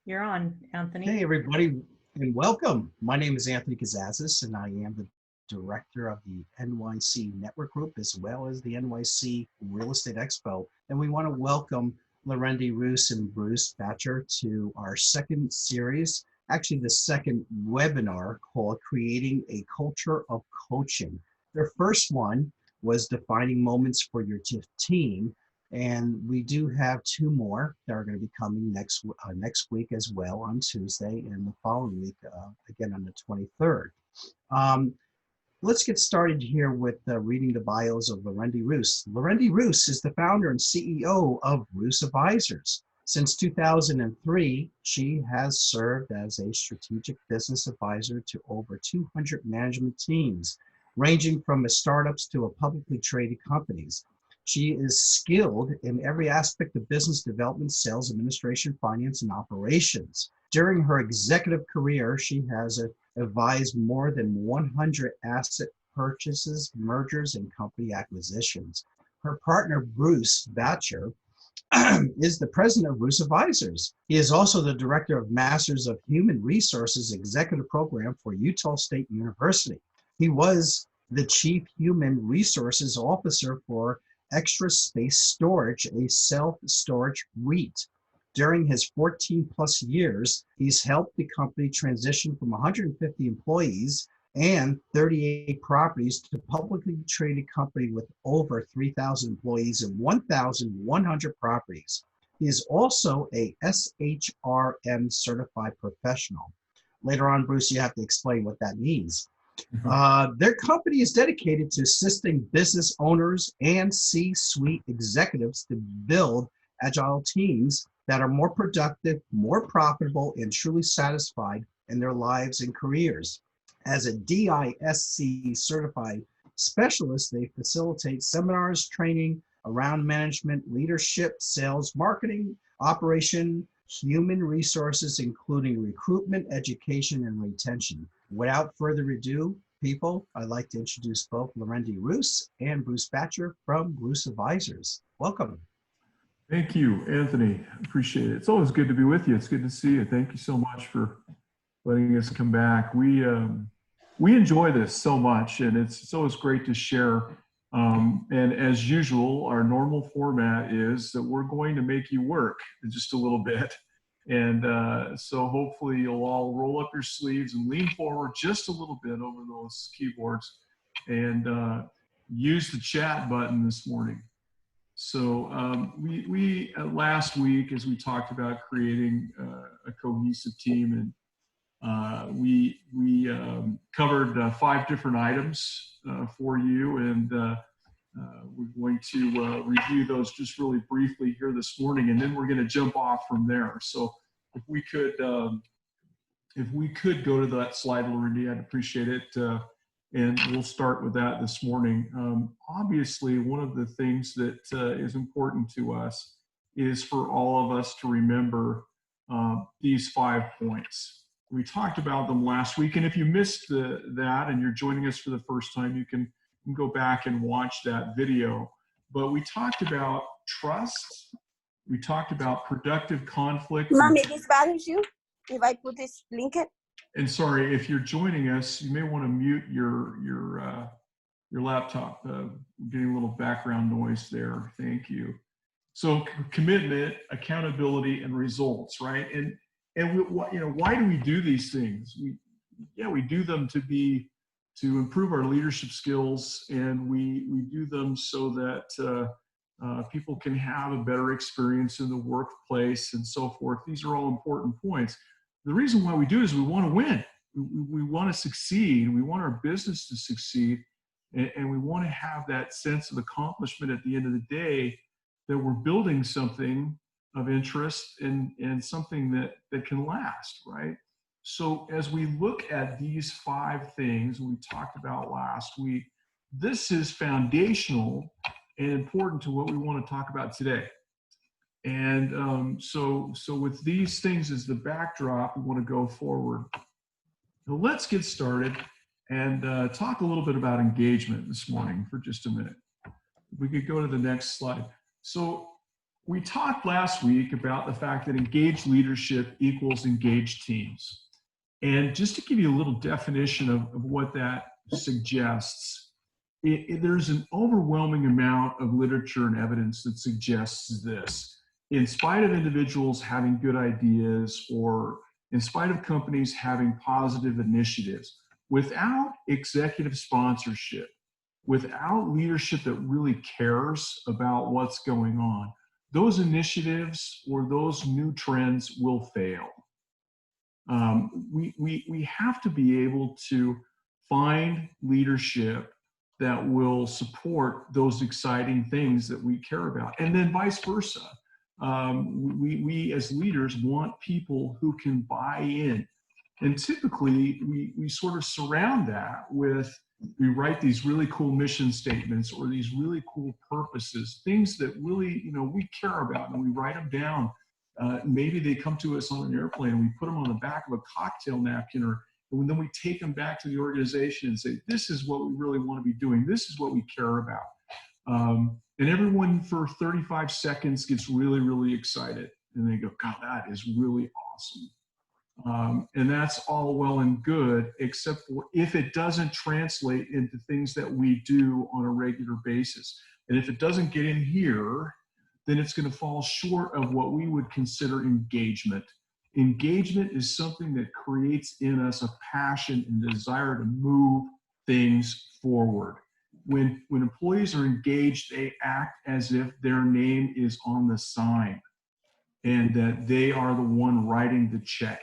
You're on, Anthony. Hey, everybody, and welcome. My name is Anthony Kazazis, and I am the director of the NYC Network Group, as well as the NYC Real Estate Expo. And we want to welcome Wendy, Ruse, and Bruce Batcher to our second series, actually the second webinar called Creating a Culture of Coaching. Their first one was defining moments for your team. And we do have two more that are going to be coming next week as well on Tuesday, and the following week again on the 23rd. Let's get started here with reading the bios of Wendy Ruse. Wendy Ruse is the founder and CEO of Ruse Advisors. Since 2003, she has served as a strategic business advisor to over 200 management teams, ranging from startups to publicly traded companies. She is skilled in every aspect of business development, sales, administration, finance, and operations. During her executive career, she has advised more than 100 asset purchases, mergers, and company acquisitions. Her partner, Bruce Batcher, is the president of Ruse Advisors. He is also the director of Masters of Human Resources Executive Program for Utah State University. He was the chief human resources officer for Extra Space Storage, a self-storage REIT. During his 14 plus years, he's helped the company transition from 150 employees and 38 properties to a publicly traded company with over 3,000 employees and 1,100 properties. He is also a SHRM certified professional. Later on, Bruce, you have to explain what that means. Their company is dedicated to assisting business owners and C-suite executives to build agile teams that are more productive, more profitable, and truly satisfied in their lives and careers. As a DISC certified specialist, they facilitate seminars, training around management, leadership, sales, marketing, operation, human resources, including recruitment, education, and retention. Without further ado, people, I'd like to introduce both Wendy Ruse and Bruce Batcher from Ruse Advisors. Welcome. Thank you, Anthony. Appreciate it. It's always good to be with you. It's good to see you. Thank you so much for letting us come back. We enjoy this so much, and it's always great to share. And as usual, our normal format is that we're going to make you work just a little bit. And so hopefully you'll all roll up your sleeves and lean forward just a little bit over those keyboards and use the chat button this morning. So we last week, as we talked about creating a cohesive team, and we covered 5 different items for you, and we're going to review those just really briefly here this morning, and then we're going to jump off from there. So if we could go to that slide, Wendy, I'd appreciate it. And we'll start with that this morning. Obviously, one of the things that is important to us is for all of us to remember these 5 points. We talked about them last week, and if you missed that and you're joining us for the first time, you can go back and watch that video. But we talked about trust. We talked about productive conflict. Mommy, this bothers you if I put this link it? And sorry, if you're joining us, you may want to mute your laptop. We're getting a little background noise there. Thank you. So commitment, accountability, and results, right? And why do we do these things? We do them to improve our leadership skills, and we do them so that people can have a better experience in the workplace and so forth. These are all important points. The reason why we do is we want to win. We want to succeed. We want our business to succeed, and we want to have that sense of accomplishment at the end of the day that we're building something of interest and something that can last, right? So as we look at these 5 things we talked about last week, this is foundational and important to what we want to talk about today. And so with these things as the backdrop, we want to go forward. Now let's get started and talk a little bit about engagement this morning for just a minute. If we could go to the next slide. So we talked last week about the fact that engaged leadership equals engaged teams. And just to give you a little definition of what that suggests, there's an overwhelming amount of literature and evidence that suggests this. In spite of individuals having good ideas, or in spite of companies having positive initiatives, without executive sponsorship, without leadership that really cares about what's going on, those initiatives or those new trends will fail. We have to be able to find leadership that will support those exciting things that we care about, and then vice versa. We as leaders want people who can buy in, and typically we sort of surround that with, we write these really cool mission statements or these really cool purposes, things that really, we care about, and we write them down. Maybe they come to us on an airplane and we put them on the back of a cocktail napkin, and then we take them back to the organization and say, this is what we really want to be doing. This is what we care about. And everyone for 35 seconds gets really, really excited. And they go, God, that is really awesome. And that's all well and good, except for if it doesn't translate into things that we do on a regular basis. And if it doesn't get in here, then it's going to fall short of what we would consider engagement. Engagement is something that creates in us a passion and desire to move things forward. When employees are engaged, they act as if their name is on the sign and that they are the one writing the check.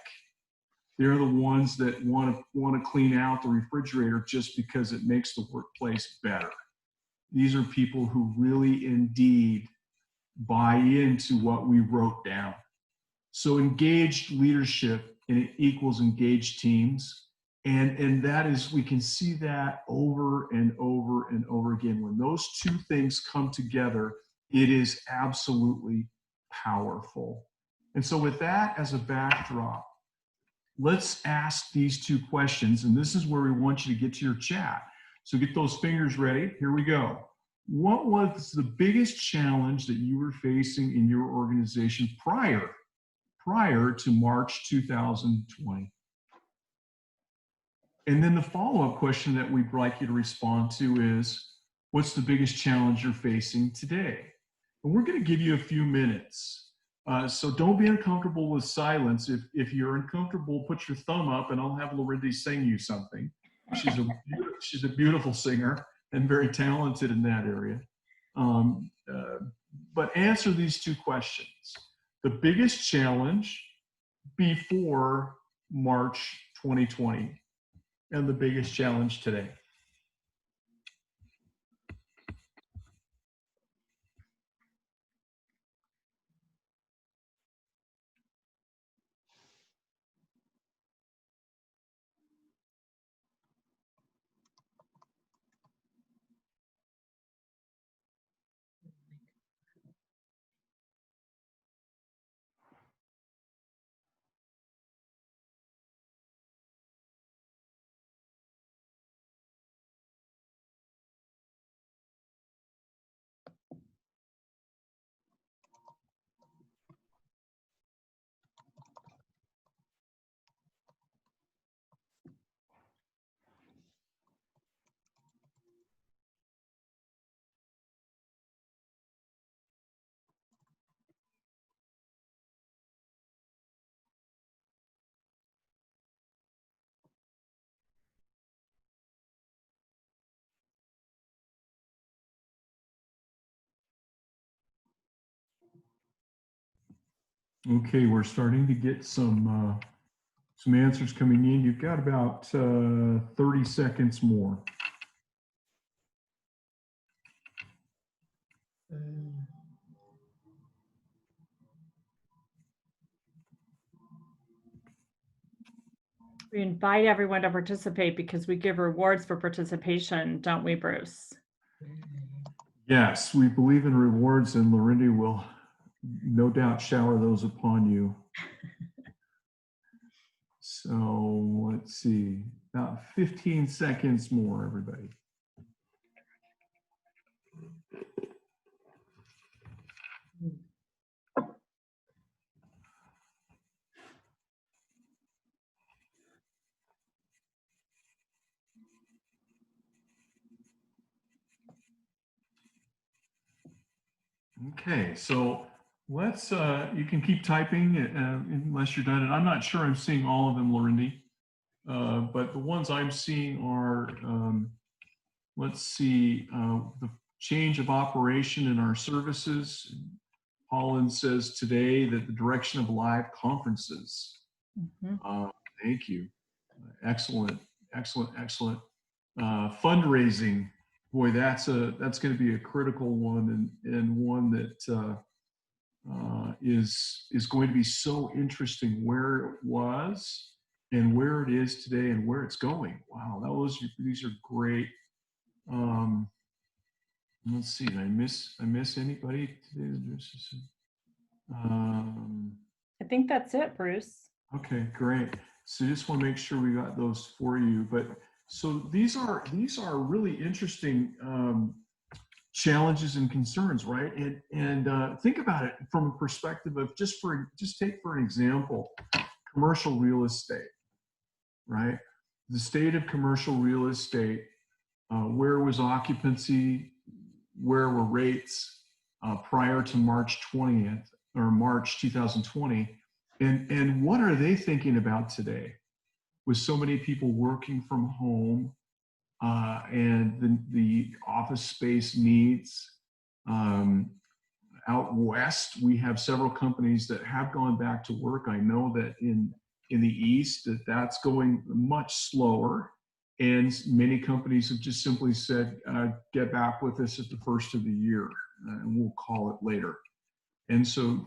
They're the ones that want to clean out the refrigerator just because it makes the workplace better. These are people who really indeed buy into what we wrote down. So engaged leadership, and it equals engaged teams. And that is, we can see that over and over and over again. When those two things come together, it is absolutely powerful. And so with that as a backdrop, let's ask these two questions. And this is where we want you to get to your chat. So get those fingers ready. Here we go. What was the biggest challenge that you were facing in your organization prior to March 2020? And then the follow-up question that we'd like you to respond to is, what's the biggest challenge you're facing today? And we're going to give you a few minutes. So don't be uncomfortable with silence. If you're uncomfortable, put your thumb up and I'll have Lorinda sing you something. She's a beautiful singer and very talented in that area. But answer these two questions. The biggest challenge before March 2020 and the biggest challenge today. Okay, we're starting to get some answers coming in. You've got about 30 seconds more. We invite everyone to participate because we give rewards for participation, don't we, Bruce? Yes, we believe in rewards, and Lorinda will no doubt shower those upon you. So let's see, about 15 seconds more, everybody. Okay, so let's, you can keep typing unless you're done. And I'm not sure I'm seeing all of them, Lorindy. But the ones I'm seeing are, let's see, the change of operation in our services. Holland says today that the direction of live conferences. Mhm. Thank you. Excellent, excellent, excellent. Fundraising, boy, that's going to be a critical one, and one that is going to be so interesting where it was and where it is today and where it's going. Wow, these are great. Let's see, did I miss anybody today? I think that's it, Bruce. Okay, great. So just want to make sure we got those for you. But so these are really interesting challenges and concerns, right? And think about it from a perspective of just take for an example, commercial real estate, right? The state of commercial real estate, where was occupancy, where were rates prior to March 20th or March 2020, and what are they thinking about today with so many people working from home and the office space needs. Out west, we have several companies that have gone back to work. I know that in the east that's going much slower, and many companies have just simply said, get back with us at the first of the year and we'll call it later. And so,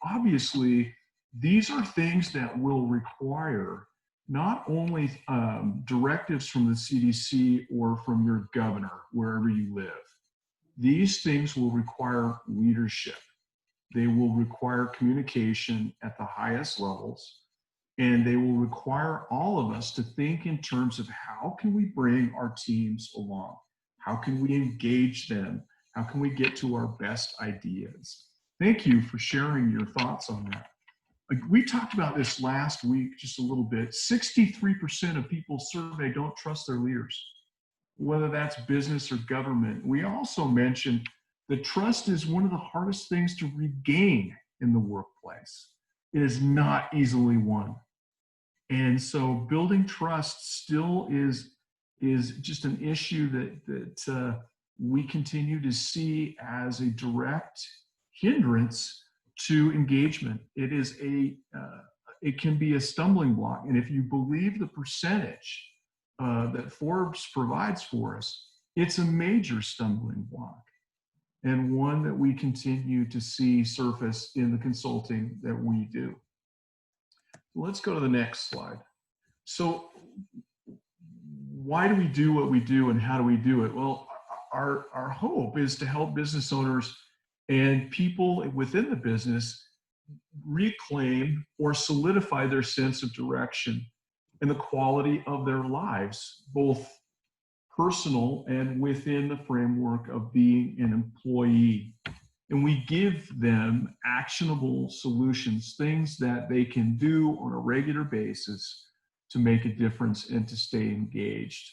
obviously these are things that will require not only directives from the CDC or from your governor, wherever you live. These things will require leadership. They will require communication at the highest levels, and they will require all of us to think in terms of how can we bring our teams along? How can we engage them? How can we get to our best ideas? Thank you for sharing your thoughts on that. We talked about this last week just a little bit. 63% of people surveyed don't trust their leaders, whether that's business or government. We also mentioned that trust is one of the hardest things to regain in the workplace. It is not easily won. And so building trust still is just an issue that we continue to see as a direct hindrance to engagement. It can be a stumbling block. And if you believe the percentage that Forbes provides for us, it's a major stumbling block, and one that we continue to see surface in the consulting that we do. Let's go to the next slide. So why do we do what we do, and how do we do it? Well, our hope is to help business owners and people within the business reclaim or solidify their sense of direction and the quality of their lives, both personal and within the framework of being an employee. And we give them actionable solutions, things that they can do on a regular basis to make a difference and to stay engaged.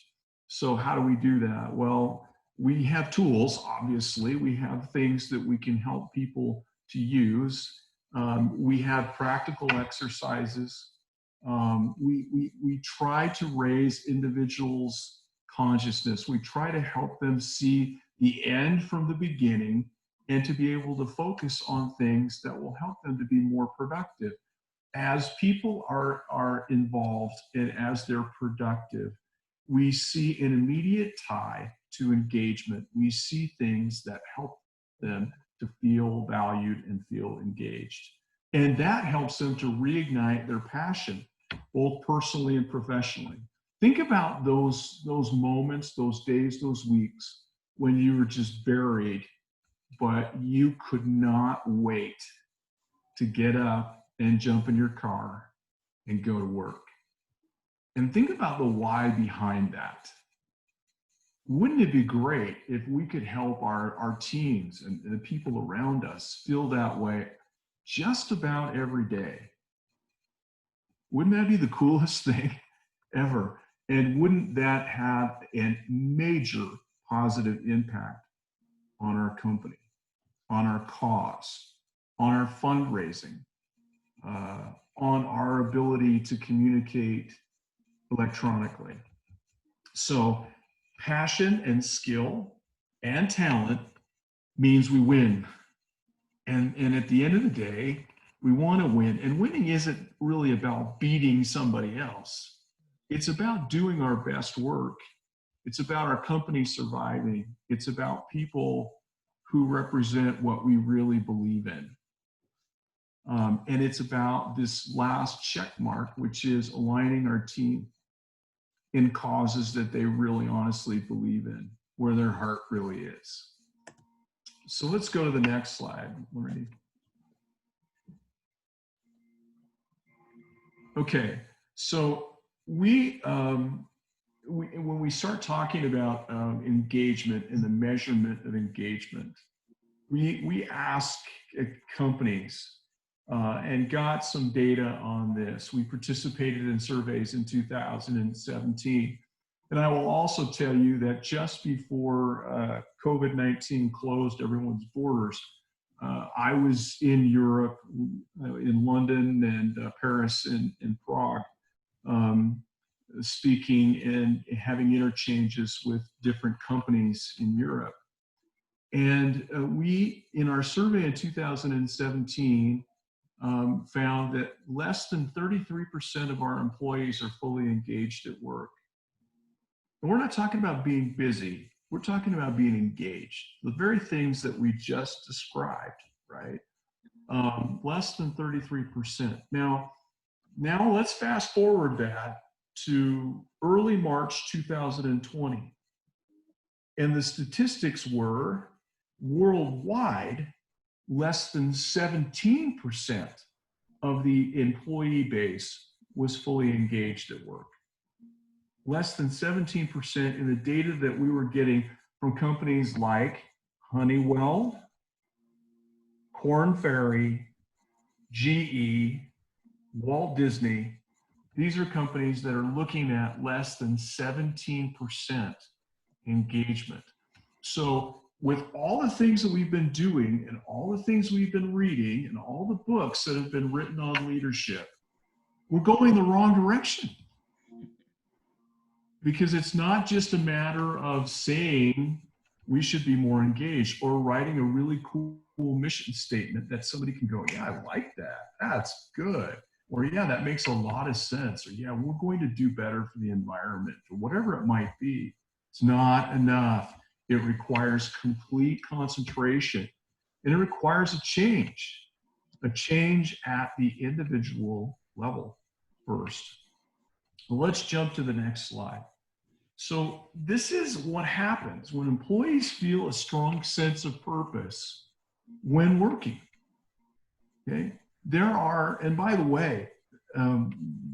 So how do we do that? Well, we have tools, obviously. We have things that we can help people to use. We have practical exercises. We try to raise individuals' consciousness. We try to help them see the end from the beginning and to be able to focus on things that will help them to be more productive. As people are involved and as they're productive, we see an immediate tie to engagement. We see things that help them to feel valued and feel engaged. And that helps them to reignite their passion, both personally and professionally. Think about those moments, those days, those weeks when you were just buried, but you could not wait to get up and jump in your car and go to work. And think about the why behind that. Wouldn't it be great if we could help our teams and the people around us feel that way just about every day? Wouldn't that be the coolest thing ever? And wouldn't that have a major positive impact on our company? on our cause, on our fundraising, on our ability to communicate electronically. So passion and skill and talent means we win. And at the end of the day, we want to win. And winning isn't really about beating somebody else. It's about doing our best work. It's about our company surviving. It's about people who represent what we really believe in. And it's about this last check mark, which is aligning our team in causes that they really honestly believe in, where their heart really is. So let's go to the next slide, Wendy. Okay, so when we start talking about engagement and the measurement of engagement, we ask companies and got some data on this. We participated in surveys in 2017. And I will also tell you that just before COVID-19 closed everyone's borders, I was in Europe, in London and Paris and Prague, speaking and having interchanges with different companies in Europe. And we, in our survey in 2017, found that less than 33% of our employees are fully engaged at work. And we're not talking about being busy. We're talking about being engaged. The very things that we just described, right? Less than 33%. Now let's fast forward that to early March 2020. And the statistics were worldwide, less than 17% of the employee base was fully engaged at work. Less than 17% in the data that we were getting from companies like Honeywell, Korn Ferry, GE, Walt Disney. These are companies that are looking at less than 17% engagement. So with all the things that we've been doing and all the things we've been reading and all the books that have been written on leadership, we're going the wrong direction. Because it's not just a matter of saying we should be more engaged or writing a really cool mission statement that somebody can go, yeah, I like that. That's good. Or yeah, that makes a lot of sense. Or yeah, we're going to do better for the environment or whatever it might be. It's not enough. It requires complete concentration and it requires a change at the individual level first. So let's jump to the next slide. So this is what happens when employees feel a strong sense of purpose when working. Okay, there are, and by the way,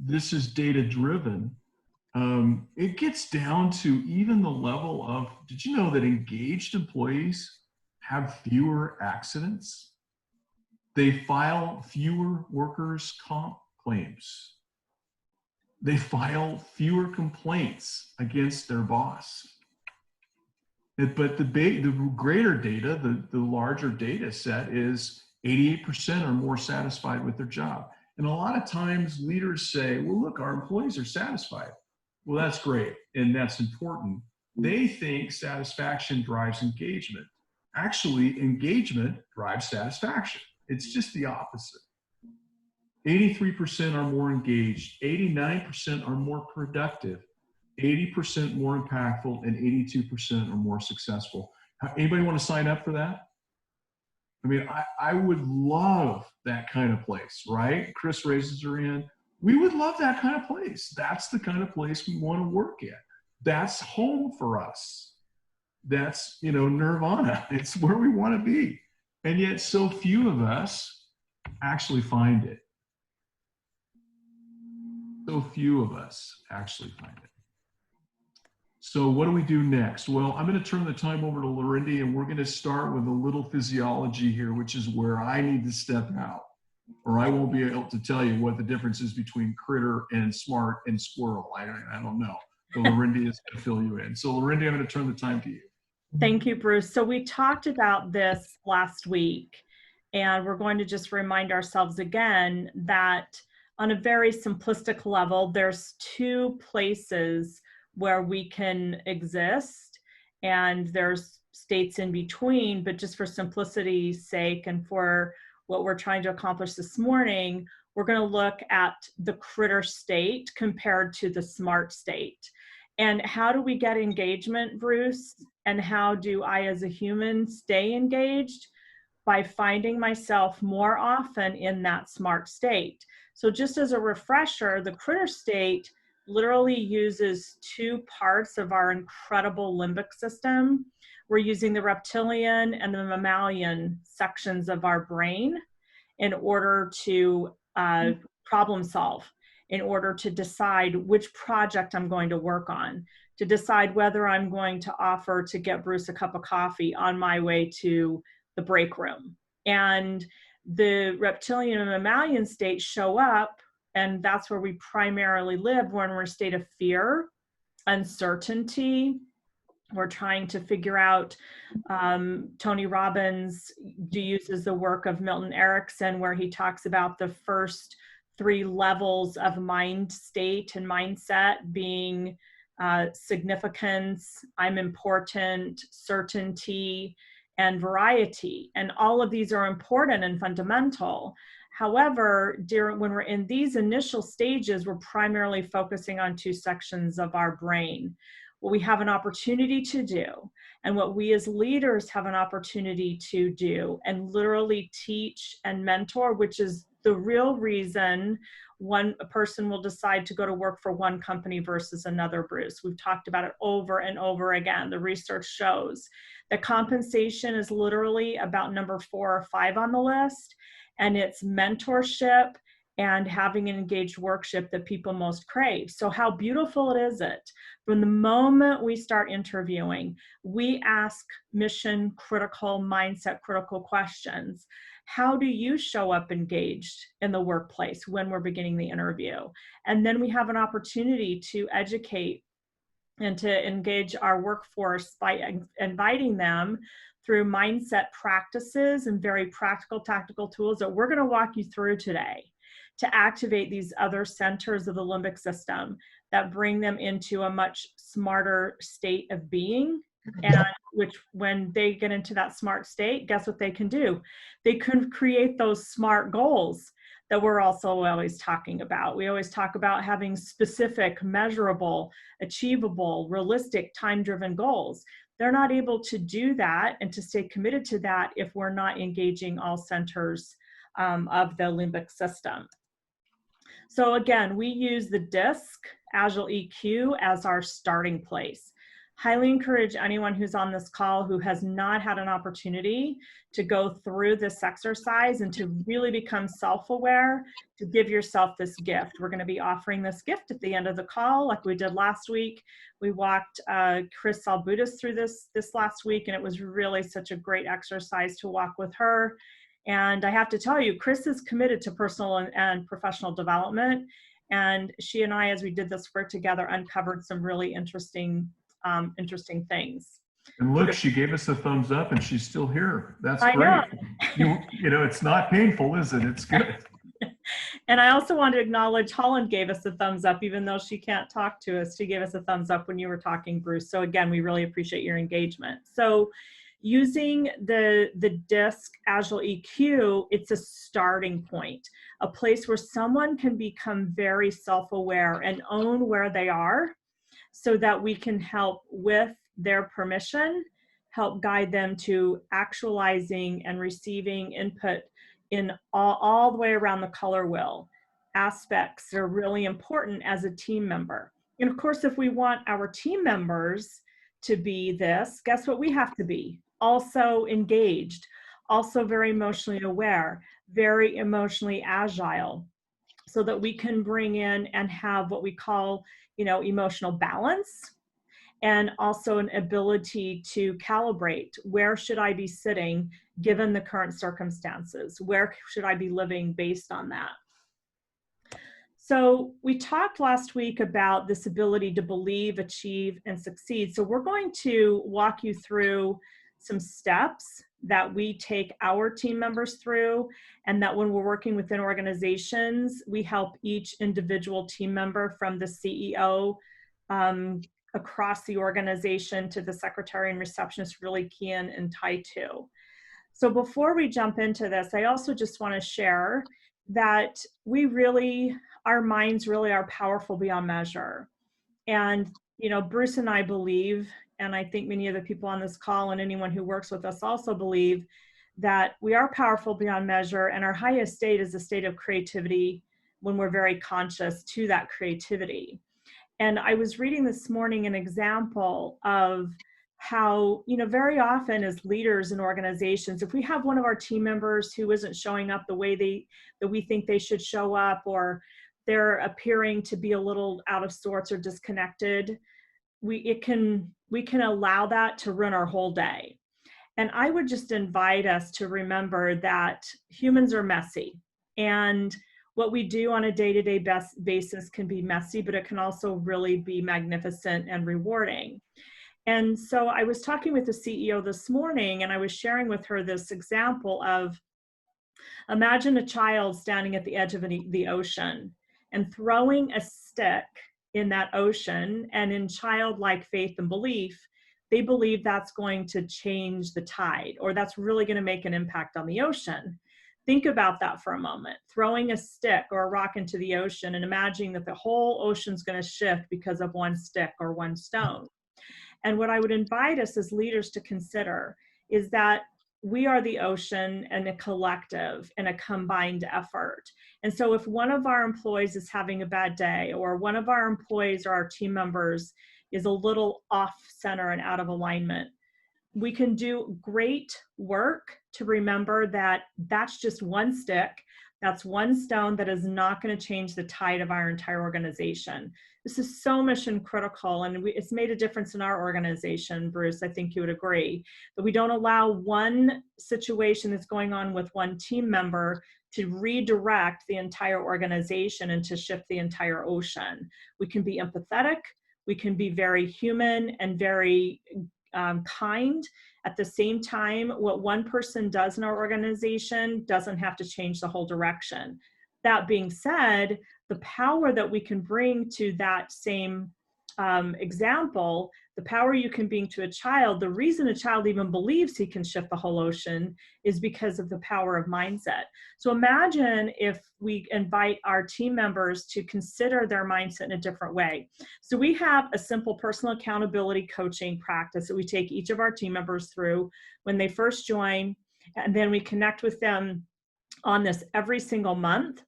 this is data driven. It gets down to even the level of, did you know that engaged employees have fewer accidents? They file fewer workers' comp claims. They file fewer complaints against their boss. But the greater data, the larger data set is 88% are more satisfied with their job. And a lot of times leaders say, well, look, our employees are satisfied. Well, that's great, and that's important. They think satisfaction drives engagement. Actually, engagement drives satisfaction. It's just the opposite. 83% are more engaged, 89% are more productive, 80% more impactful, and 82% are more successful. Anybody want to sign up for that? I mean, I would love that kind of place, right? Chris raises her hand. We would love that kind of place. That's the kind of place we want to work at. That's home for us. That's, nirvana. It's where we want to be. And yet so few of us actually find it. So few of us actually find it. So what do we do next? Well, I'm going to turn the time over to Lorindy, and we're going to start with a little physiology here, which is where I need to step out, or I won't be able to tell you what the difference is between critter and smart and squirrel. I don't know. So Lorindy is going to fill you in. So Lorindy, I'm going to turn the time to you. Thank you, Bruce. So we talked about this last week, and we're going to just remind ourselves again that on a very simplistic level, there's two places where we can exist, and there's states in between, but just for simplicity's sake and for what we're trying to accomplish this morning, we're going to look at the critter state compared to the smart state. And how do we get engagement, Bruce? And how do I as a human stay engaged? By finding myself more often in that smart state. So just as a refresher, the critter state literally uses two parts of our incredible limbic system. We're using the reptilian and the mammalian sections of our brain in order to problem solve, in order to decide which project I'm going to work on, to decide whether I'm going to offer to get Bruce a cup of coffee on my way to the break room. And the reptilian and mammalian states show up, and that's where we primarily live when we're in a state of fear, uncertainty. We're trying to figure out, Tony Robbins uses the work of Milton Erickson, where he talks about the first 3 levels of mind state and mindset being significance, I'm important, certainty, and variety. And all of these are important and fundamental. However, when we're in these initial stages, we're primarily focusing on 2 sections of our brain. What we have an opportunity to do, and what we as leaders have an opportunity to do, and literally teach and mentor, which is the real reason a person will decide to go to work for one company versus another, Bruce. We've talked about it over and over again. The research shows that compensation is literally about number 4 or 5 on the list, and it's mentorship and having an engaged workship that people most crave. So how beautiful is it? From the moment we start interviewing, we ask mission critical, mindset critical questions. How do you show up engaged in the workplace when we're beginning the interview? And then we have an opportunity to educate and to engage our workforce by inviting them through mindset practices and very practical tactical tools that we're going to walk you through today, to activate these other centers of the limbic system that bring them into a much smarter state of being. And which, when they get into that smart state, guess what they can do? They can create those smart goals that we're also always talking about. We always talk about having specific, measurable, achievable, realistic, time-driven goals. They're not able to do that and to stay committed to that if we're not engaging all centers of the limbic system. So again, we use the DISC, Agile EQ, as our starting place. Highly encourage anyone who's on this call who has not had an opportunity to go through this exercise and to really become self-aware, to give yourself this gift. We're going to be offering this gift at the end of the call, like we did last week. We walked Chris Salbutis through this last week, and it was really such a great exercise to walk with her. And I have to tell you, Chris is committed to personal and professional development. And she and I, as we did this work together, uncovered some really interesting things. And look, she gave us a thumbs up and she's still here. That's I great. know. You know, it's not painful, is it? It's good. And I also want to acknowledge Holland gave us a thumbs up, even though she can't talk to us. She gave us a thumbs up when you were talking, Bruce. So again, we really appreciate your engagement. So using the DISC Agile EQ, it's a starting point, a place where someone can become very self-aware and own where they are, so that we can help with their permission, help guide them to actualizing and receiving input in all the way around the color wheel. Aspects that are really important as a team member. And of course, if we want our team members to be this, guess what we have to be? Also engaged, also very emotionally aware, very emotionally agile, so that we can bring in and have what we call, emotional balance, and also an ability to calibrate. Where should I be sitting given the current circumstances? Where should I be living based on that? So we talked last week about this ability to believe, achieve, and succeed. So we're going to walk you through some steps that we take our team members through, and that when we're working within organizations, we help each individual team member, from the CEO across the organization to the secretary and receptionist, really key in and tie to. So before we jump into this, I also just want to share that our minds really are powerful beyond measure. And, Bruce and I believe, and I think many of the people on this call and anyone who works with us also believe, that we are powerful beyond measure, and our highest state is a state of creativity when we're very conscious to that creativity. And I was reading this morning an example of how, very often as leaders in organizations, if we have one of our team members who isn't showing up the way that we think they should show up, or they're appearing to be a little out of sorts or disconnected, we can allow that to ruin our whole day. And I would just invite us to remember that humans are messy, and what we do on a day-to-day basis can be messy, but it can also really be magnificent and rewarding. And so I was talking with the CEO this morning, and I was sharing with her this example of, imagine a child standing at the edge of the ocean and throwing a stick in that ocean, and in childlike faith and belief, they believe that's going to change the tide, or that's really going to make an impact on the ocean. Think about that for a moment. Throwing a stick or a rock into the ocean and imagining that the whole ocean's going to shift because of one stick or one stone. And what I would invite us as leaders to consider is that we are the ocean and a collective and a combined effort. And so if one of our employees is having a bad day, or one of our employees or our team members is a little off center and out of alignment, we can do great work to remember that that's just one stick, that's one stone that is not going to change the tide of our entire organization. This is so mission critical, and it's made a difference in our organization, Bruce. I think you would agree that we don't allow one situation that's going on with one team member to redirect the entire organization and to shift the entire ocean. We can be empathetic, we can be very human and very kind. At the same time, what one person does in our organization doesn't have to change the whole direction. That being said, the power that we can bring to that same example, the power you can bring to a child, the reason a child even believes he can shift the whole ocean is because of the power of mindset. So imagine if we invite our team members to consider their mindset in a different way. So we have a simple personal accountability coaching practice that we take each of our team members through when they first join, and then we connect with them on this every single month.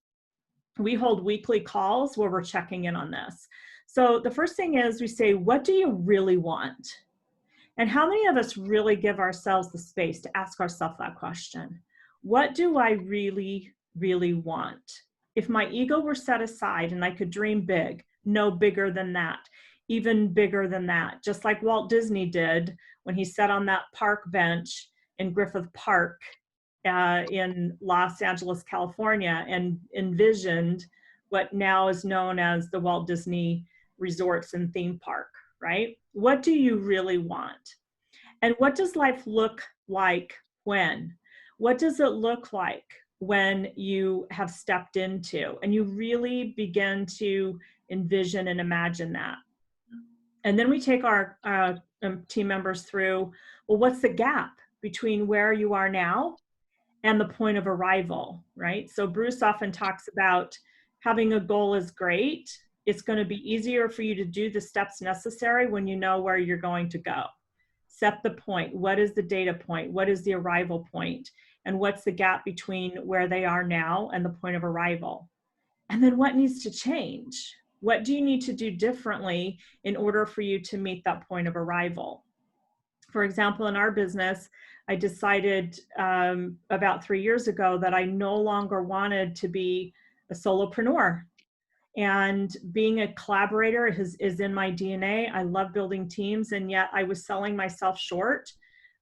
We hold weekly calls where we're checking in on this. So the first thing is we say, what do you really want? And how many of us really give ourselves the space to ask ourselves that question? What do I really, really want? If my ego were set aside and I could dream big, no bigger than that, even bigger than that, just like Walt Disney did when he sat on that park bench in Griffith Park in Los Angeles, California, and envisioned what now is known as the Walt Disney Resorts and Theme Park, right? What do you really want? And what does life look like when? What does it look like when you have stepped into and you really begin to envision and imagine that? And then we take our team members through, well, what's the gap between where you are now and the point of arrival, right? So Bruce often talks about having a goal is great. It's going to be easier for you to do the steps necessary when you know where you're going to go. Set the point. What is the data point? What is the arrival point? And what's the gap between where they are now and the point of arrival? And then what needs to change? What do you need to do differently in order for you to meet that point of arrival? For example, in our business, I decided about 3 years ago that I no longer wanted to be a solopreneur. And being a collaborator is in my DNA. I love building teams, and yet I was selling myself short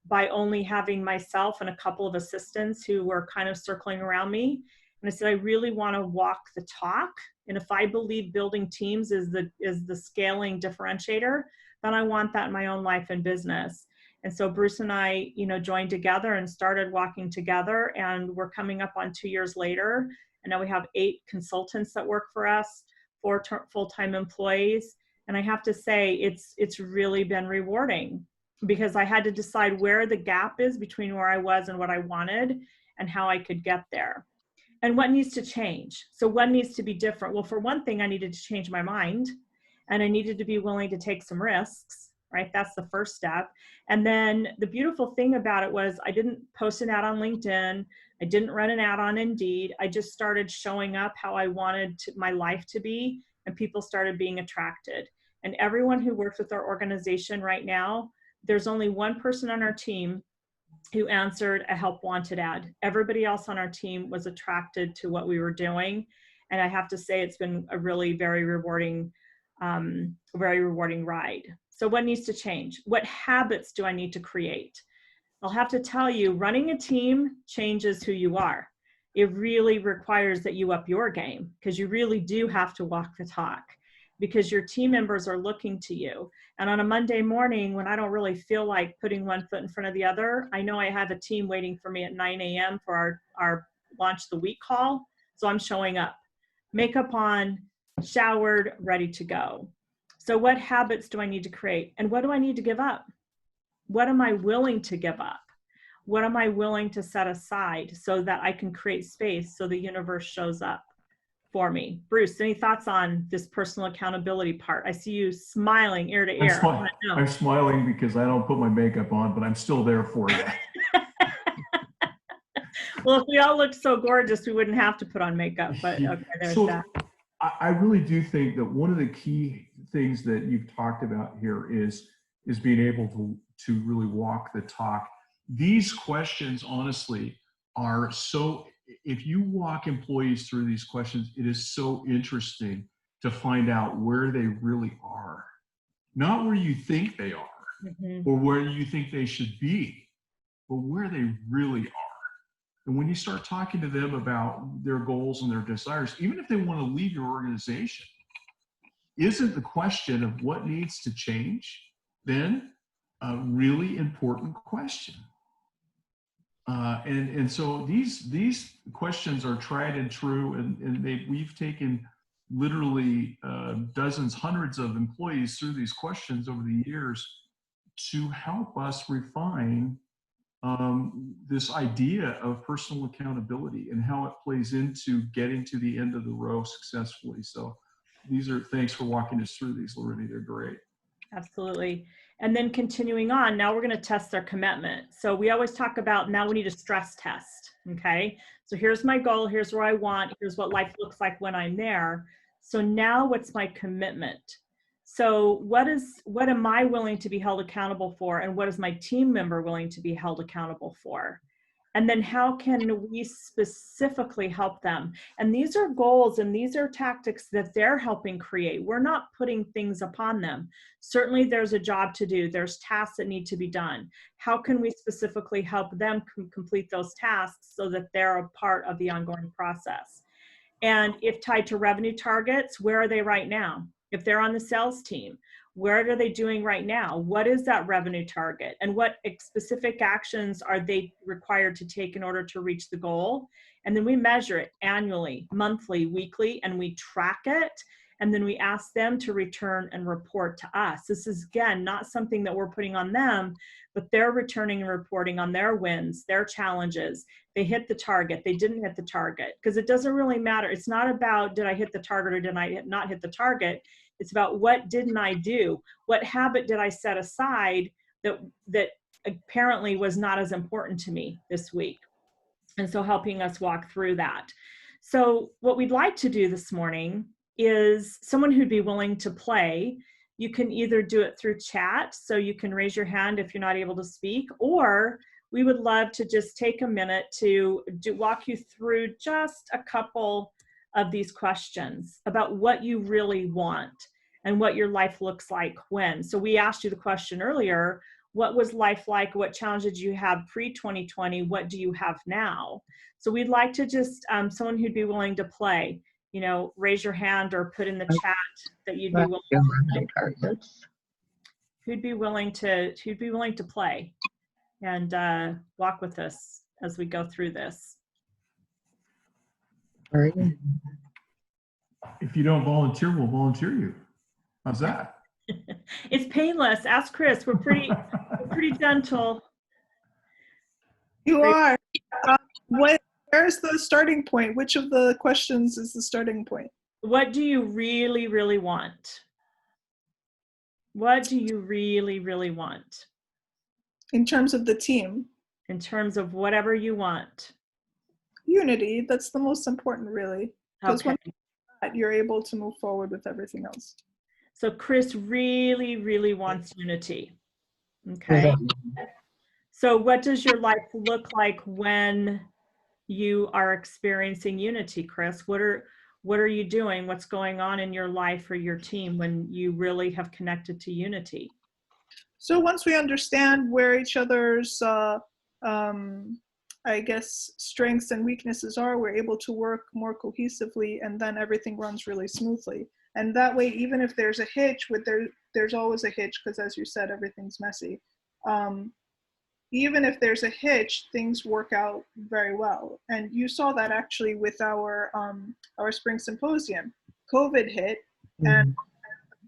by only having myself and a couple of assistants who were kind of circling around me. And I said, I really want to walk the talk. And if I believe building teams is the scaling differentiator, then I want that in my own life and business. And so Bruce and I, joined together and started walking together, and we're coming up on 2 years later. And now we have 8 consultants that work for us, 4 full-time employees. And I have to say, it's really been rewarding, because I had to decide where the gap is between where I was and what I wanted and how I could get there. And what needs to change? So what needs to be different? Well, for one thing, I needed to change my mind, and I needed to be willing to take some risks, right? That's the first step. And then the beautiful thing about it was I didn't post an ad on LinkedIn. I didn't run an ad on Indeed. I just started showing up how I wanted my life to be, and people started being attracted. And everyone who works with our organization right now, there's only one person on our team who answered a help wanted ad. Everybody else on our team was attracted to what we were doing. And I have to say, it's been a really very rewarding ride. So what needs to change? What habits do I need to create? I'll have to tell you, running a team changes who you are. It really requires that you up your game, because you really do have to walk the talk, because your team members are looking to you. And on a Monday morning, when I don't really feel like putting one foot in front of the other, I know I have a team waiting for me at 9 a.m. for our launch the week call. So I'm showing up, makeup on, showered, ready to go. So what habits do I need to create? And what do I need to give up? What am I willing to give up? What am I willing to set aside so that I can create space so the universe shows up for me? Bruce, any thoughts on this personal accountability part? I see you smiling ear to ear. I'm smiling because I don't put my makeup on, but I'm still there for you. Well, if we all looked so gorgeous, we wouldn't have to put on makeup, but okay, there's that. I really do think that one of the key things that you've talked about here is being able to really walk the talk. These questions, honestly, are so, if you walk employees through these questions, it is so interesting to find out where they really are. Not where you think they are, or where you think they should be, but where they really are. And when you start talking to them about their goals and their desires, even if they want to leave your organization, isn't the question of what needs to change then a really important question? And so these questions are tried and true, and we've taken literally dozens, hundreds of employees through these questions over the years to help us refine this idea of personal accountability and how it plays into getting to the end of the row successfully. So thanks for walking us through these, Lorraine. They're great. Absolutely. And then continuing on, now we're going to test their commitment. So we always talk about, now we need a stress test. Okay. So here's my goal. Here's where I want. Here's what life looks like when I'm there. So now what's my commitment? So what am I willing to be held accountable for? And what is my team member willing to be held accountable for? And then how can we specifically help them? And these are goals and these are tactics that they're helping create. We're not putting things upon them. Certainly there's a job to do. There's tasks that need to be done. How can we specifically help them complete those tasks so that they're a part of the ongoing process? And if tied to revenue targets, where are they right now? If they're on the sales team, what are they doing right now? What is that revenue target? And what specific actions are they required to take in order to reach the goal? And then we measure it annually, monthly, weekly, and we track it. And then we ask them to return and report to us. This is, again, not something that we're putting on them, but they're returning and reporting on their wins, their challenges. They hit the target, they didn't hit the target, because it doesn't really matter. It's not about did I hit the target or did I not hit the target. It's about what didn't I do? What habit did I set aside that apparently was not as important to me this week? And so helping us walk through that. So what we'd like to do this morning is someone who'd be willing to play. You can either do it through chat, so you can raise your hand if you're not able to speak, or we would love to just take a minute to walk you through just a couple of these questions about what you really want and what your life looks like when. So we asked you the question earlier, what was life like? What challenges did you have pre-2020? What do you have now? So we'd like to just, someone who'd be willing to play, you know, raise your hand or put in the chat that you'd be willing. Who'd be willing to play and walk with us as we go through this. If you don't volunteer, we'll volunteer you. How's that? It's painless. Ask Chris. We're pretty gentle. You are. Where's the starting point? Which of the questions is the starting point? What do you really, really want? What do you really, really want? In terms of the team? In terms of whatever you want. Unity, that's the most important, really. Because Okay. when you're able to move forward with everything else. So Chris really, really wants unity. Okay. So what does your life look like when you are experiencing unity, Chris? What are you doing? What's going on in your life or your team when you really have connected to unity? So once we understand where each other's, I guess, strengths and weaknesses are, we're able to work more cohesively, and then everything runs really smoothly. And that way, even if there's a hitch, there's always a hitch, because as you said, everything's messy. Even if there's a hitch, things work out very well. And you saw that actually with our spring symposium. COVID hit, and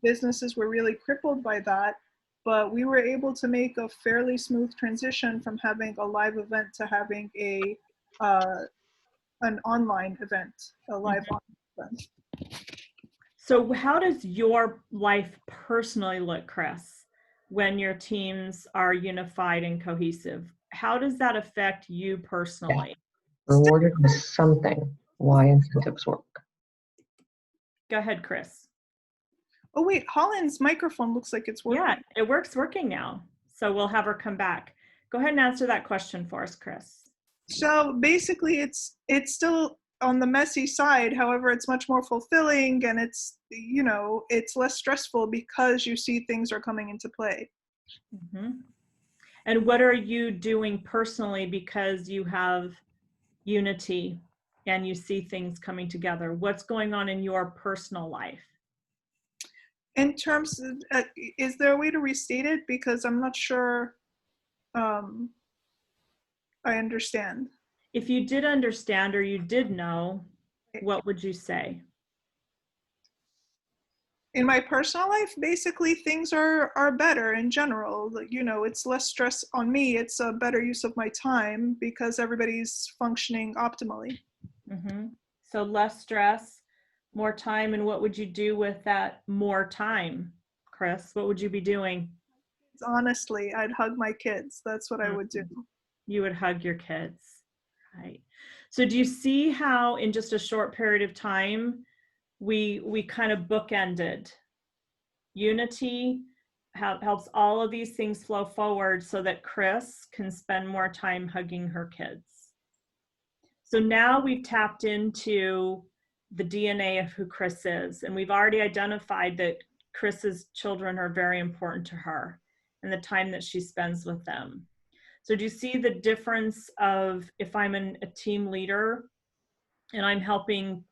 businesses were really crippled by that, but we were able to make a fairly smooth transition from having a live event to having an online event, a live online event. So how does your life personally look, Chris, when your teams are unified and cohesive? How does that affect you personally? Rewarded with something. Why incentives work. Go ahead, Chris. Oh wait, Holland's microphone looks like it's working. Yeah, it working now. So we'll have her come back. Go ahead and answer that question for us, Chris. So basically it's still on the messy side. However, it's much more fulfilling, and it's, you know, it's less stressful because you see things are coming into play. Mm-hmm. And what are you doing personally because you have unity and you see things coming together? What's going on in your personal life? In terms of, is there a way to restate it? Because I'm not sure I understand. If you did understand or you did know, what would you say? In my personal life, basically things are better in general. You know, it's less stress on me. It's a better use of my time because everybody's functioning optimally. Mm-hmm. So less stress, more time. And what would you do with that more time, Chris? What would you be doing? Honestly, I'd hug my kids. That's what I would do. You would hug your kids, right? So do you see how in just a short period of time, we kind of bookended unity, helps all of these things flow forward so that Chris can spend more time hugging her kids. So now we've tapped into the DNA of who Chris is, and we've already identified that Chris's children are very important to her and the time that she spends with them. So do you see the difference of if I'm a team leader and I'm helping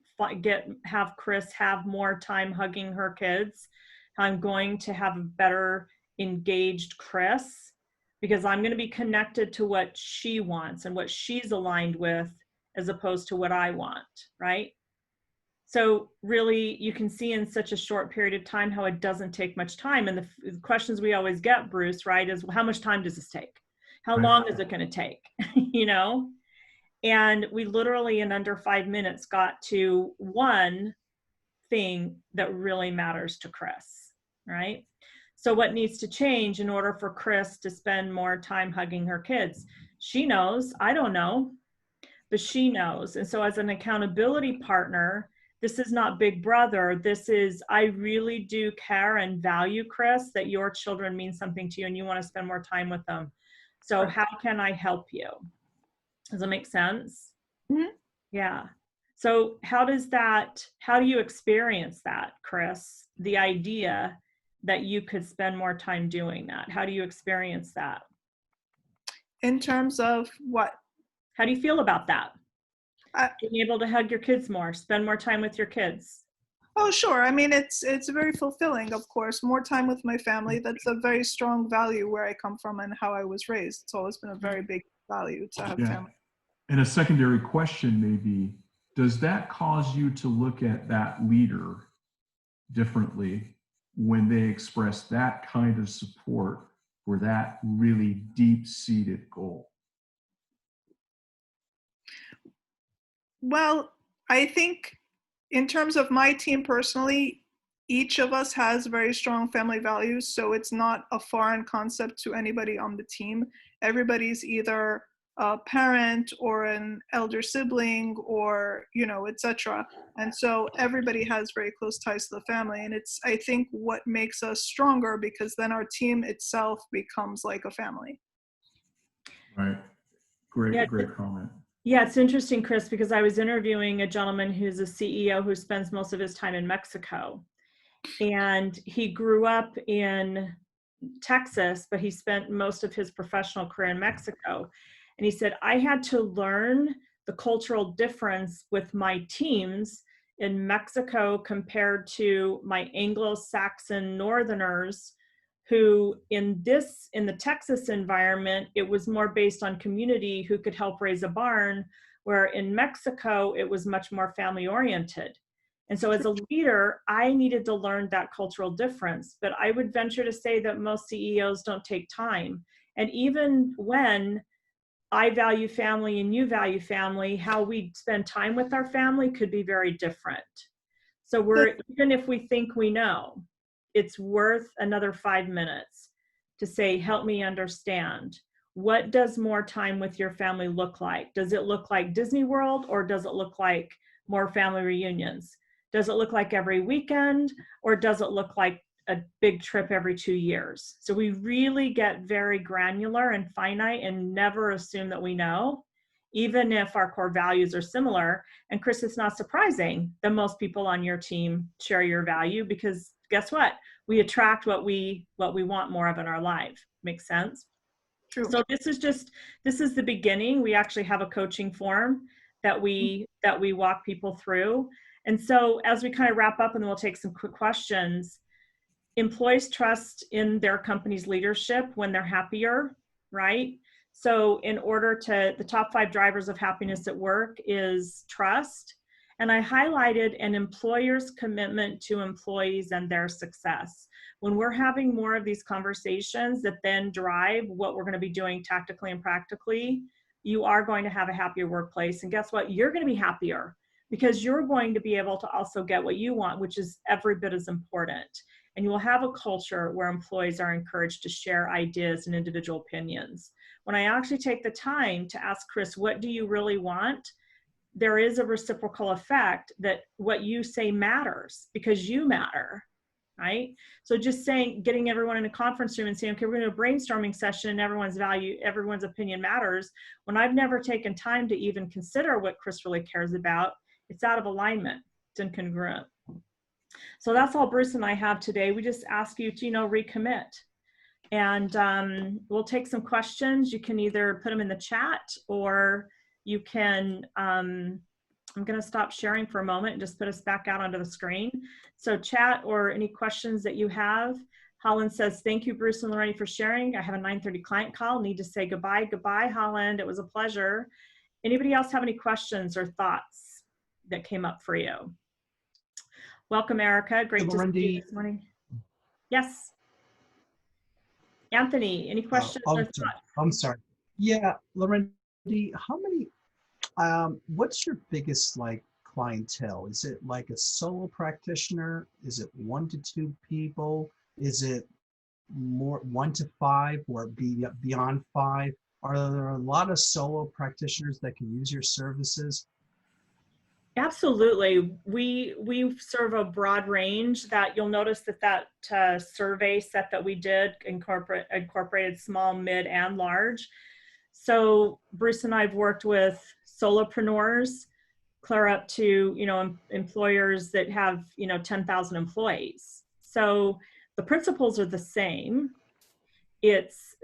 have Chris have more time hugging her kids, I'm going to have a better engaged Chris because I'm going to be connected to what she wants and what she's aligned with as opposed to what I want, right? So really you can see in such a short period of time how it doesn't take much time. And the questions we always get, Bruce, right, is how much time does this take? How long is it going to take? You know? And we literally in under 5 minutes got to one thing that really matters to Chris, right? So what needs to change in order for Chris to spend more time hugging her kids? She knows, I don't know, but she knows. And so as an accountability partner, this is not Big Brother. This is, I really do care and value, Chris, that your children mean something to you and you want to spend more time with them. So how can I help you? Does that make sense? Mm-hmm. Yeah. So how do you experience that, Chris? The idea that you could spend more time doing that? How do you experience that? In terms of what? How do you feel about that? I- Being able to hug your kids more, spend more time with your kids. Oh, sure. I mean, it's very fulfilling, of course. More time with my family. That's a very strong value where I come from and how I was raised. It's always been a very big value to have Yeah. family. And a secondary question may be, does that cause you to look at that leader differently when they express that kind of support for that really deep-seated goal? Well, I think in terms of my team personally, each of us has very strong family values, so it's not a foreign concept to anybody on the team. Everybody's either a parent or an elder sibling or, you know, etc. And so everybody has very close ties to the family. And it's, I think, what makes us stronger, because then our team itself becomes like a family. Right. Great, Yeah. great comment. Yeah, it's interesting, Chris, because I was interviewing a gentleman who's a CEO who spends most of his time in Mexico. And he grew up in Texas, but he spent most of his professional career in Mexico. And he said, I had to learn the cultural difference with my teams in Mexico compared to my Anglo-Saxon Northerners, who in the Texas environment, it was more based on community who could help raise a barn, where in Mexico, it was much more family oriented. And so as a leader, I needed to learn that cultural difference, but I would venture to say that most CEOs don't take time. And even when I value family and you value family, how we spend time with our family could be very different. So even if we think we know, it's worth another 5 minutes to say, help me understand. What does more time with your family look like? Does it look like Disney World, or does it look like more family reunions? Does it look like every weekend, or does it look like a big trip every 2 years? So we really get very granular and finite and never assume that we know, even if our core values are similar. And Chris, it's not surprising that most people on your team share your value, because guess what? We attract what we want more of in our life. Makes sense? True. So this is the beginning. We actually have a coaching form that we walk people through. And so as we kind of wrap up, and then we'll take some quick questions, employees trust in their company's leadership when they're happier, right? So in order to, the top 5 drivers of happiness at work is trust. And I highlighted an employer's commitment to employees and their success. When we're having more of these conversations that then drive what we're going to be doing tactically and practically, you are going to have a happier workplace. And guess what? You're going to be happier, because you're going to be able to also get what you want, which is every bit as important. And you will have a culture where employees are encouraged to share ideas and individual opinions. When I actually take the time to ask Chris, what do you really want? There is a reciprocal effect that what you say matters, because you matter, right? So just saying, getting everyone in a conference room and saying, okay, we're going to do a brainstorming session and everyone's opinion matters, when I've never taken time to even consider what Chris really cares about, it's out of alignment. It's incongruent. So that's all Bruce and I have today. We just ask you to, recommit. And we'll take some questions. You can either put them in the chat, or you can, I'm going to stop sharing for a moment and just put us back out onto the screen. So chat or any questions that you have. Holland says, thank you, Bruce and Lorraine, for sharing. I have a 9:30 client call. Need to say goodbye. Goodbye, Holland. It was a pleasure. Anybody else have any questions or thoughts that came up for you? Welcome, Erica. Great to see you this morning. Yes. Anthony, any questions or thoughts? I'm sorry. Yeah, Lorendi, how many, what's your biggest clientele? Is it like a solo practitioner? Is it 1 to 2 people? Is it more 1 to 5 or beyond 5? Are there a lot of solo practitioners that can use your services? Absolutely. We serve a broad range. That you'll notice that survey set that we did incorporated small, mid, and large. So Bruce and I have worked with solopreneurs clear up to, employers that have, 10,000 employees. So the principles are the same. It's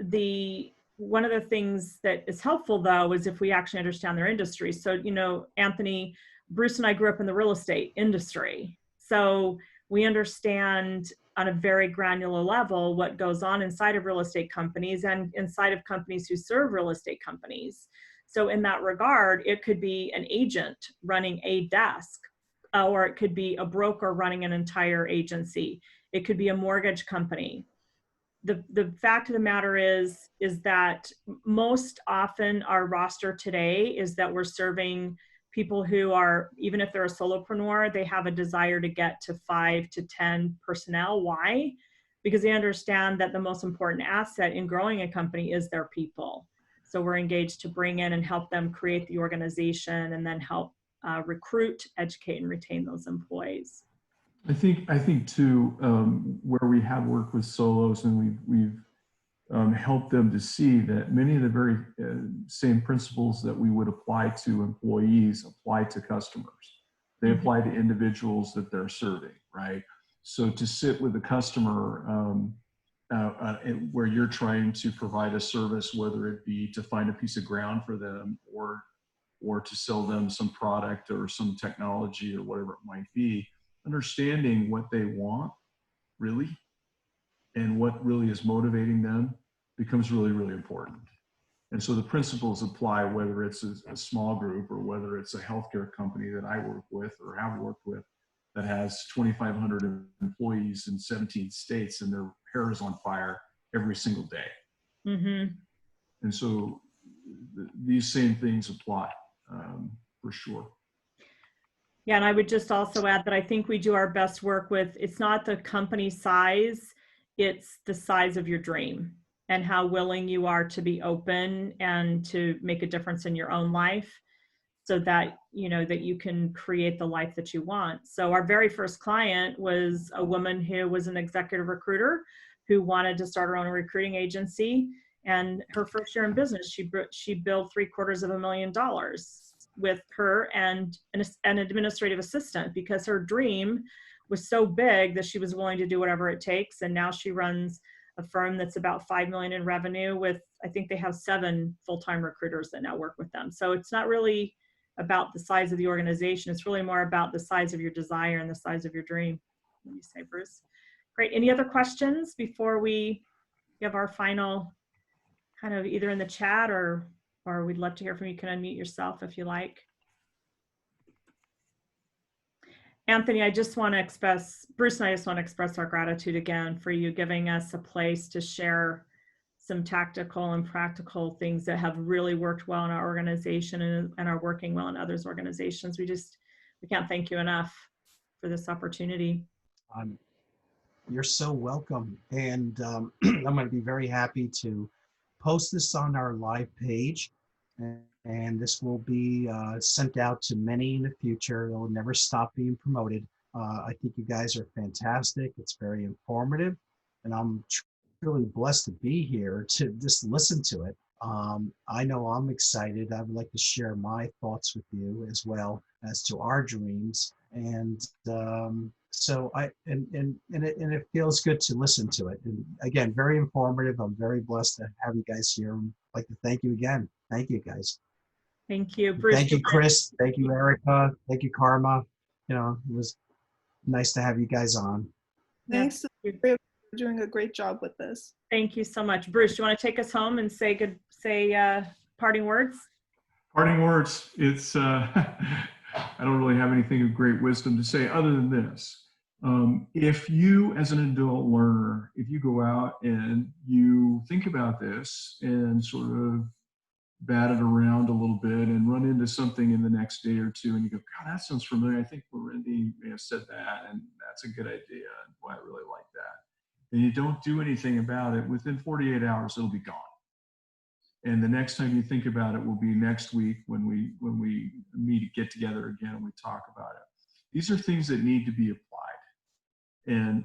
one of the things that is helpful though is if we actually understand their industry. So, you know, Anthony, Bruce and I grew up in the real estate industry. So we understand on a very granular level what goes on inside of real estate companies and inside of companies who serve real estate companies. So in that regard, it could be an agent running a desk, or it could be a broker running an entire agency. It could be a mortgage company. The fact of the matter is that most often our roster today is that we're serving people who are, even if they're a solopreneur, they have a desire to get to 5 to 10 personnel. Why? Because they understand that the most important asset in growing a company is their people. So we're engaged to bring in and help them create the organization and then help recruit, educate, and retain those employees. I think too, where we have worked with solos and we've helped them to see that many of the very same principles that we would apply to employees apply to customers. They apply to individuals that they're serving, right? So to sit with a customer where you're trying to provide a service, whether it be to find a piece of ground for them or to sell them some product or some technology or whatever it might be, understanding what they want really and what really is motivating them becomes really, really important. And so the principles apply whether it's a small group or whether it's a healthcare company that I work with or have worked with that has 2,500 employees in 17 states and their hair is on fire every single day. Mm-hmm. And so these same things apply for sure. Yeah, and I would just also add that I think we do our best work with, it's not the company size, it's the size of your dream and how willing you are to be open and to make a difference in your own life so that, you know, that you can create the life that you want. So our very first client was a woman who was an executive recruiter who wanted to start her own recruiting agency. And her first year in business, she billed $750,000 with her and an administrative assistant because her dream was so big that she was willing to do whatever it takes. And now she runs a firm that's about $5 million in revenue with, I think they have 7 full-time recruiters that now work with them. So it's not really about the size of the organization. It's really more about the size of your desire and the size of your dream. What do you say, Bruce? Great. Any other questions before we give our final kind of either in the chat or we'd love to hear from you. You can unmute yourself if you like. Anthony, I just want to express, Bruce and I just want to express our gratitude again for you giving us a place to share some tactical and practical things that have really worked well in our organization and are working well in others' organizations. We can't thank you enough for this opportunity. You're so welcome. And I'm going to be very happy to post this on our live page. And this will be sent out to many in the future. It'll never stop being promoted. I think you guys are fantastic. It's very informative. And I'm truly blessed to be here to just listen to it. I know I'm excited. I would like to share my thoughts with you as well as to our dreams. And so it feels good to listen to it. And again, very informative. I'm very blessed to have you guys here. I'd like to thank you again. Thank you, guys. Thank you, Bruce. Thank you, Chris. Thank you, Erica. Thank you, Karma. You know, it was nice to have you guys on. Thanks. You're doing a great job with this. Thank you so much. Bruce, you want to take us home and say parting words? Parting words. It's, I don't really have anything of great wisdom to say other than this. If you, as an adult learner, if you go out and you think about this and sort of bat it around a little bit and run into something in the next day or two and you go, God, that sounds familiar. I think Wendy may have said that and that's a good idea. And boy, I really like that. And you don't do anything about it, within 48 hours, it'll be gone. And the next time you think about it will be next week when we get together again and we talk about it. These are things that need to be applied.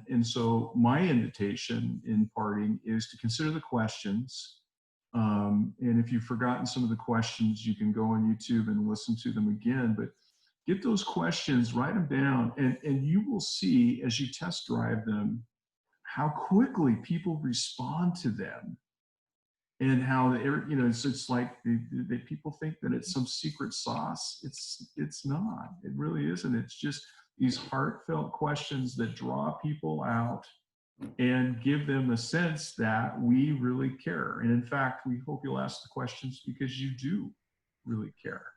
And so my invitation in parting is to consider the questions. And if you've forgotten some of the questions, you can go on YouTube and listen to them again. But get those questions, write them down, and you will see as you test drive them how quickly people respond to them, and how it's like people think that it's some secret sauce. It's not. It really isn't. It's just these heartfelt questions that draw people out and give them a sense that we really care. And in fact, we hope you'll ask the questions because you do really care.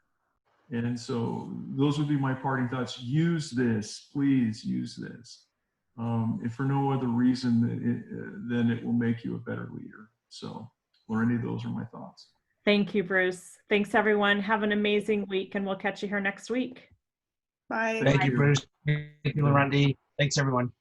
And so those would be my parting thoughts. Use this, please use this. If for no other reason then it will make you a better leader. So, or any of those are my thoughts. Thank you, Bruce. Thanks, everyone. Have an amazing week, and we'll catch you here next week. Bye. Thank you, Bruce. Thank you, Randy. Thanks, everyone.